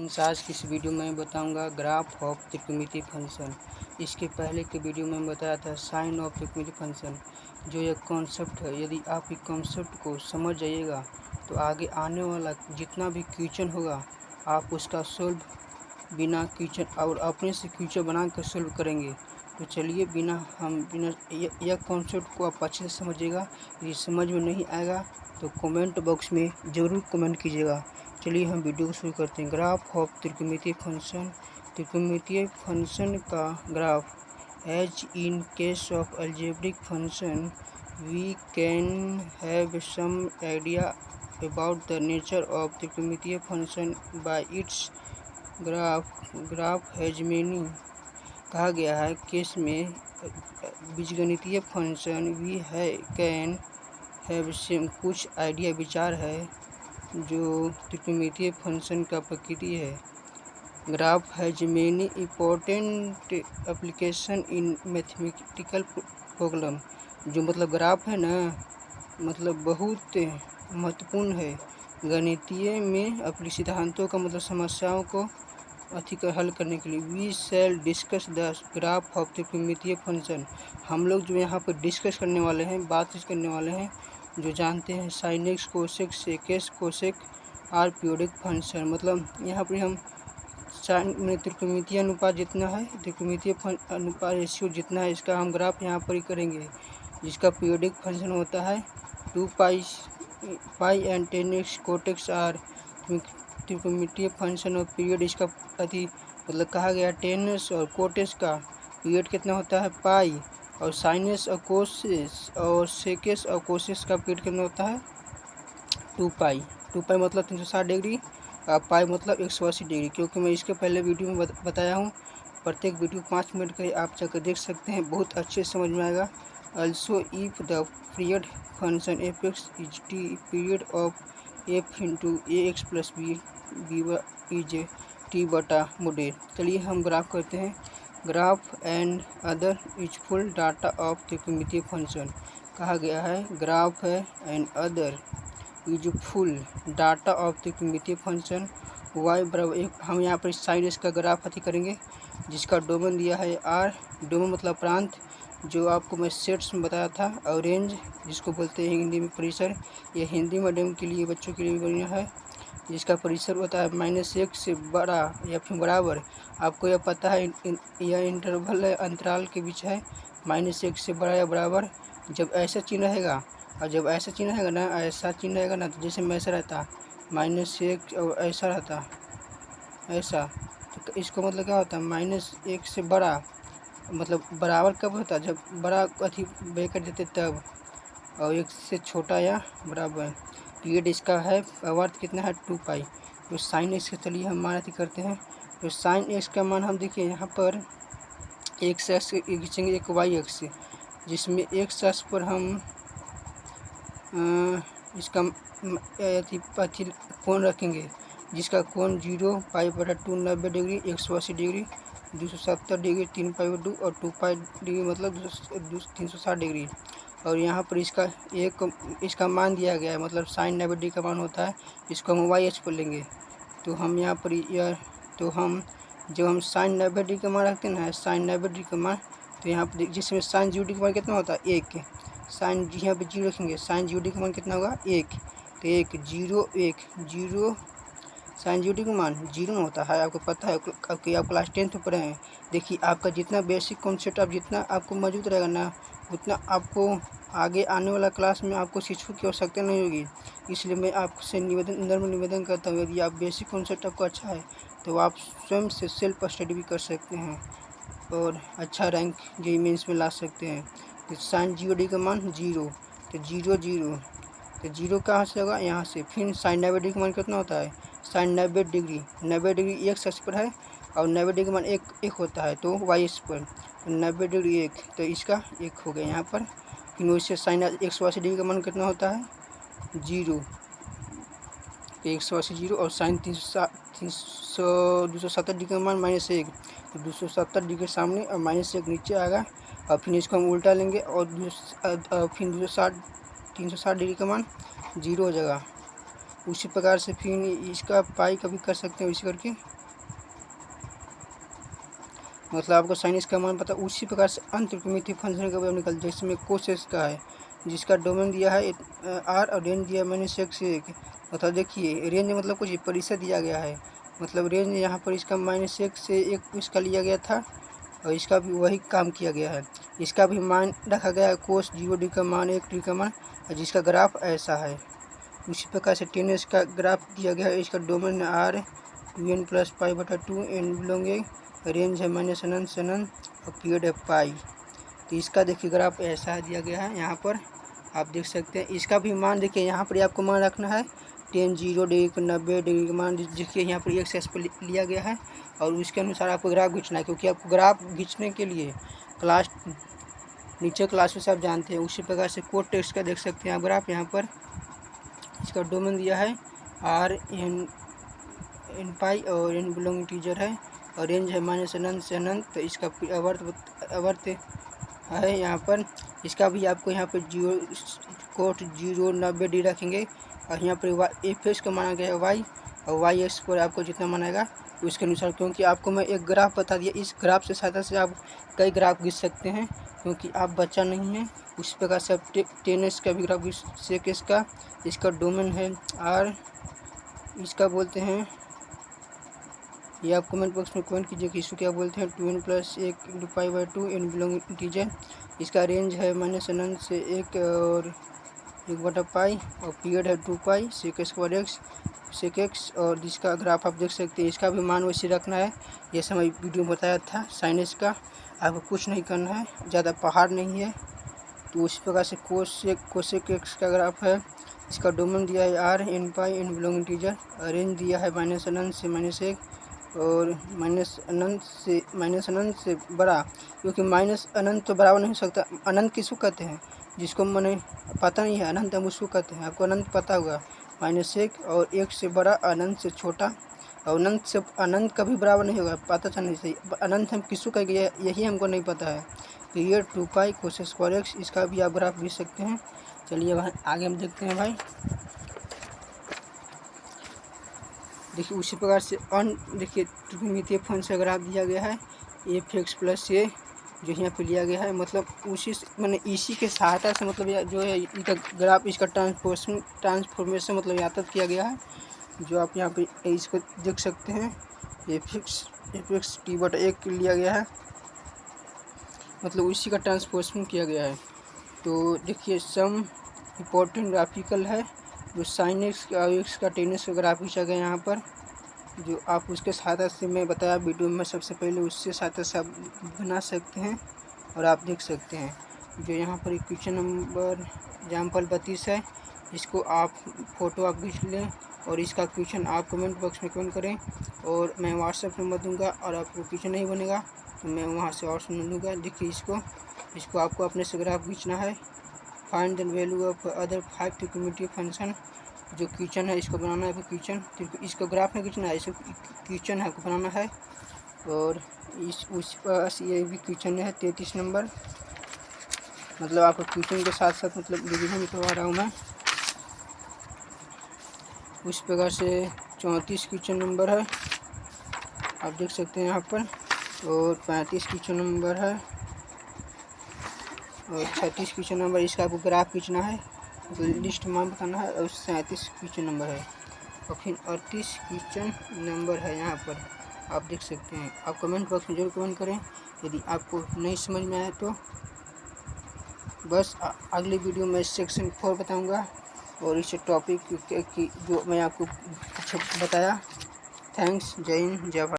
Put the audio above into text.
Friends, आज की इस वीडियो में बताऊंगा ग्राफ ऑफ त्रिकोणमितीय फंक्शन। इसके पहले के वीडियो में बताया था साइन ऑफ त्रिकोणमितीय फंक्शन। जो यह कॉन्सेप्ट है, यदि आप इस कॉन्सेप्ट को समझ जाइएगा तो आगे आने वाला जितना भी क्वेश्चन होगा आप उसका सोल्व बिना क्वेश्चन और अपने से क्वेश्चन बना कर सोल्व करेंगे। तो चलिए बिना यह कॉन्सेप्ट को आप अच्छे से समझिएगा। यदि समझ में नहीं आएगा तो कमेंट बॉक्स में ज़रूर कमेंट कीजिएगा। चलिए हम वीडियो को शुरू करते हैं। ग्राफ ऑफ त्रिकोणमितीय फंक्शन। त्रिकोणमितीय फंक्शन का graph. As in case of algebraic function we can have some idea about the nature of त्रिकोणमितीय function by its graph has many. कहा गया है केस में बीजगणितीय फंक्शन वी है कैन हैव सम कुछ आइडिया विचार है जो त्रिकोणमितीय फंक्शन का प्रकृति है। Graph has many important application in mathematical problem. जो मतलब ग्राफ है ना, मतलब बहुत महत्वपूर्ण है गणितीय में अपने सिद्धांतों का मतलब समस्याओं को हल करने के लिए। We shall discuss the graph of त्रिकोणमितीय फंक्शन। हम लोग जो यहाँ पर डिस्कस करने वाले हैं, बातचीत करने वाले हैं, जो जानते हैं sine x cosec secs cosec are periodic function. मतलब यहाँ पर हम साइन में त्रिकोणमितीय अनुपात जितना है, त्रिकोणमितीय अनुपात रेशियो जितना है, इसका हम ग्राफ यहाँ पर ही करेंगे। जिसका पीरियोडिक फंक्शन होता है 2 पाई एंड 10x कोटेक्स आर। त्रिकोणमितीय फंक्शन और पीरियड इसका मतलब कहा गया 10s और कोटेक्स का पीरियड कितना होता है पाई, और साइनस और कोसेस और सेकेस और कोसेस का पीरियड कितना होता है 2 पाई। 2 पाई मतलब 360 डिग्री, पाई मतलब 180 डिग्री। क्योंकि मैं इसके पहले वीडियो में बताया हूँ, प्रत्येक वीडियो 5 मिनट का आप जाकर देख सकते हैं, बहुत अच्छे समझ में आएगा। Also if the period function fx is t period of f into ax plus b is t बटा मोडे। चलिए हम ग्राफ करते हैं। Graph and other useful data of त्रिकोणमितीय फंक्शन। कहा गया है ग्राफ है and other useful data of त्रिकोणमितीय फंक्शन। y बराबर हम यहाँ पर साइन एक्स का ग्राफ करेंगे जिसका डोमेन दिया है r। डोमेन मतलब प्रांत, जो आपको मैं सेट्स में बताया था। और रेंज जिसको बोलते हैं हिंदी में परिसर। ये हिंदी मीडियम के लिए बच्चों के लिए बढ़िया है। जिसका परिसर होता है -1 से बड़ा या फिर बराबर। आपको यह पता है यह इंटरवल है, अंतराल के बीच है, -1 से बड़ा या बराबर। जब ऐसा चिन्ह रहेगा और जब ऐसा चिन्ह रहेगा ना, ऐसा चिन्ह रहेगा ना, तो जैसे में ऐसा रहता -1 और ऐसा रहता ऐसा, तो इसको मतलब क्या होता है -1 से बड़ा। मतलब बराबर कब होता है जब बड़ा ब्रैकेट देते तब, और 1 से छोटा या बराबर। पीरियड इसका है वर्थ कितना है 2 पाई। तो साइन एक्स के चलिए हम मान करते हैं। तो साइन एक्स का मान हम देखिए यहाँ पर एक्स एक्स खींचेंगे, एक वाई एक्स, जिसमें एक्स एक्स पर हम इसका कोण रखेंगे, जिसका कोण 0 पाई बटा 2 90 डिग्री, 180 डिग्री, 270 डिग्री, 3 पाई बटा 2 और 2 पाई डिग्री मतलब 360 डिग्री। और यहाँ पर इसका मान दिया गया है, मतलब साइन 90 डिग्री का मान होता है। इसको हम वाई एच पर लेंगे। तो हम यहाँ पर जब हम साइन 90 डिग्री का मान रखते हैं ना, साइन 90 डिग्री का मान, तो यहाँ पर जिसमें साइन 0 डिग्री का मान कितना होता है 1। साइन यहाँ पर 0 रखेंगे, साइन 0 डिग्री का मान कितना होगा 1। तो 1 0 1 0, साइन 0 डिग्री का मान 0 होता है। आपको पता है कि आप क्लास 10th में पढ़े हैं। देखिए आपका जितना बेसिक कॉन्सेप्ट आप जितना आपको मौजूद रहेगा ना, उतना आपको आगे आने वाला क्लास में आपको शिक्षक की आवश्यकता नहीं होगी। इसलिए मैं आपसे निवेदन करता हूँ, यदि आप बेसिक कॉन्सेप्ट आपको अच्छा है तो आप स्वयं से सेल्फ स्टडी भी कर सकते हैं और अच्छा रैंक जेईई मेंस में ला सकते हैं। तो साइन 0 डिग्री का मान 0, तो 0 0, तो 0 कहाँ से होगा यहाँ से। फिर साइन 90 डिग्री का मान कितना होता है साइन 90 डिग्री, 90 डिग्री एक एक्स पर है और 90 डिग्री का मान एक होता है, तो वाई एक्स पर। तो 90 डिग्री 1, तो इसका 1 हो गया यहाँ पर। फिर वैसे साइन 180 डिग्री का मान कितना होता है 0, तो 180 0, और साइन 270 डिग्री का मान -1, तो 270 डिग्री के सामने और -1 नीचे आएगा। और फिर इसको हम उल्टा लेंगे और फिर 360 डिग्री का मान 0 हो जाएगा। उसी प्रकार से फिर इसका पाई का भी कर सकते हैं इसी करके, मतलब आपको साइन इसका मान पता। उसी प्रकार से अंत त्रिकोणमितीय फंक्शन का भी निकल, जिसमें कोसेस का है, जिसका डोमेन दिया है आर और रेंज दिया मैंने -1 से 1। मतलब देखिए रेंज मतलब कुछ परिसर दिया गया है, मतलब रेंज यहाँ पर इसका -1 से 1 इसका लिया गया था और इसका भी वही काम किया गया है। इसका भी मान रखा गया है कोस 0 का मान 1 का मान, और जिसका ग्राफ ऐसा है। उसी प्रकार से 10s का ग्राफ दिया गया है, इसका domain are 2n + π/2 n belonging, range है -1 से अनंत और पीरियड है पाई। तो इसका देखिए ग्राफ ऐसा दिया गया है, यहाँ पर आप देख सकते हैं। इसका भी मान देखिए यहाँ पर आपको मान रखना है 10 0 डिग्री का 90 डिग्री का मान देखिए यहाँ पर एक एक्स पर लिया गया है, और उसके अनुसार आपको ग्राफ खींचना है, क्योंकि आपको ग्राफ खींचने के लिए क्लास नीचे क्लास में सब जानते हैं। उसी प्रकार से कोड टेक्स्ट का देख सकते हैं आप ग्राफ, यहाँ पर इसका डोमेन दिया है r n पाई और n बिलोंग इंटीजर है, और रेंज है -1 से अनंत। तो इसका आवर्त है यहाँ पर। इसका भी आपको यहाँ पर 0 90 डी रखेंगे, और यहाँ पर fx का माना गया है y, और वाई एक्स पर आपको जितना मानेगा उसके अनुसार, क्योंकि आपको मैं एक ग्राफ बता दिया, इस ग्राफ से सहायता से आप कई ग्राफ खींच सकते हैं, क्योंकि आप बच्चा नहीं हैं। उसी प्रकार से आप 10s का भी ग्राफ खींच सेकेस का। इसका डोमेन है आर, इसका बोलते हैं, ये आप कमेंट बॉक्स में कमेंट कीजिए कि इसको क्या बोलते हैं। 2n + 1 × π/2 n belong integer. इसका रेंज है -1 से 1 और 1/π, और पीरियड है 2 पाई sec x, और जिसका ग्राफ आप देख सकते हैं। इसका भी मान वैसे रखना है, जैसे मैं वीडियो में बताया था साइनस का। आपको कुछ नहीं करना है, ज़्यादा पहाड़ नहीं है। तो उसी प्रकार से कोसेक x का ग्राफ है। इसका डोमेन दिया है r n पाई n बिलोंग इंटीजर, रेंज दिया है -1 से -1 और अनंत से बड़ा, क्योंकि अनंत तो बराबर नहीं हो सकता। अनंत किसको कहते हैं, जिसको मैंने पता नहीं है अनंत हम उसको कहते हैं, आपको अनंत पता होगा। -1 और 1 से बड़ा, अनंत से छोटा, और अनंत से अनंत कभी बराबर नहीं होगा, पता चलना चाहिए। अनंत हम किसको कहेंगे यही हमको नहीं पता है। पीरियड 2 पाई cos² x, इसका भी आप ग्राफ भेज सकते हैं। चलिए भाई आगे हम देखते हैं भाई। देखिए उसी प्रकार से देखिए त्रिकोणमितीय फंक्शन का ग्राफ दिया गया है fx + a, जो यहाँ पे लिया गया है। मतलब उसी मैंने इसी के सहायता से मतलब जो है इसका ग्राफ, इसका ट्रांसफॉर्मेशन मतलब यहाँ तक किया गया है, जो आप यहाँ पे इसको देख सकते हैं। fx t/1 लिया गया है, मतलब उसी का ट्रांसफॉर्मेशन किया गया है। तो देखिए सम इम्पोर्टेंट ग्राफिकल है, जो sin x और x का 10s का ग्राफ खींचा गया यहाँ पर, जो आप उसके सहायता से मैं बताया वीडियो में सबसे पहले, उससे सहायता से आप बना सकते हैं और आप देख सकते हैं। जो यहाँ पर क्वेश्चन नंबर एग्जाम्पल 32 है, इसको आप फ़ोटो आप खींच लें, और इसका क्वेश्चन आप कमेंट बॉक्स में कमेंट करें, और मैं व्हाट्सएप नंबर दूंगा, और आपको क्वेश्चन नहीं बनेगा तो मैं वहाँ से और सुन लूँगा। देखिए इसको आपको अपने से ग्राफ खींचना है। Find the value of other 5 त्रिकोणमितीय फंक्शन, जो क्वेश्चन है इसको बनाना है। क्वेश्चन इसको ग्राफ में खींचना है, इसको क्वेश्चन है को बनाना है। और उस पास ये भी क्वेश्चन है 33 नंबर, मतलब आपको क्वेश्चन के साथ साथ मतलब रिविजन करवा रहा हूँ मैं। उस प्रकार से 34 क्वेश्चन नंबर है, आप देख सकते हैं यहाँ पर, और 35 क्वेश्चन नंबर है, और 36 क्वेश्चन नंबर। इसका आपको ग्राफ खींचना है, मतलब लिस्ट मान बताना है, और 37 क्वेश्चन नंबर है, और फिर 38 क्वेश्चन नंबर है यहाँ पर, आप देख सकते हैं। आप कमेंट बॉक्स में जरूर कमेंट करें यदि आपको नहीं समझ में आया तो। बस अगली वीडियो में सेक्शन 4 बताऊंगा, और इस टॉपिक की जो मैं आपको बताया। थैंक्स, जय हिंद, जय भारत।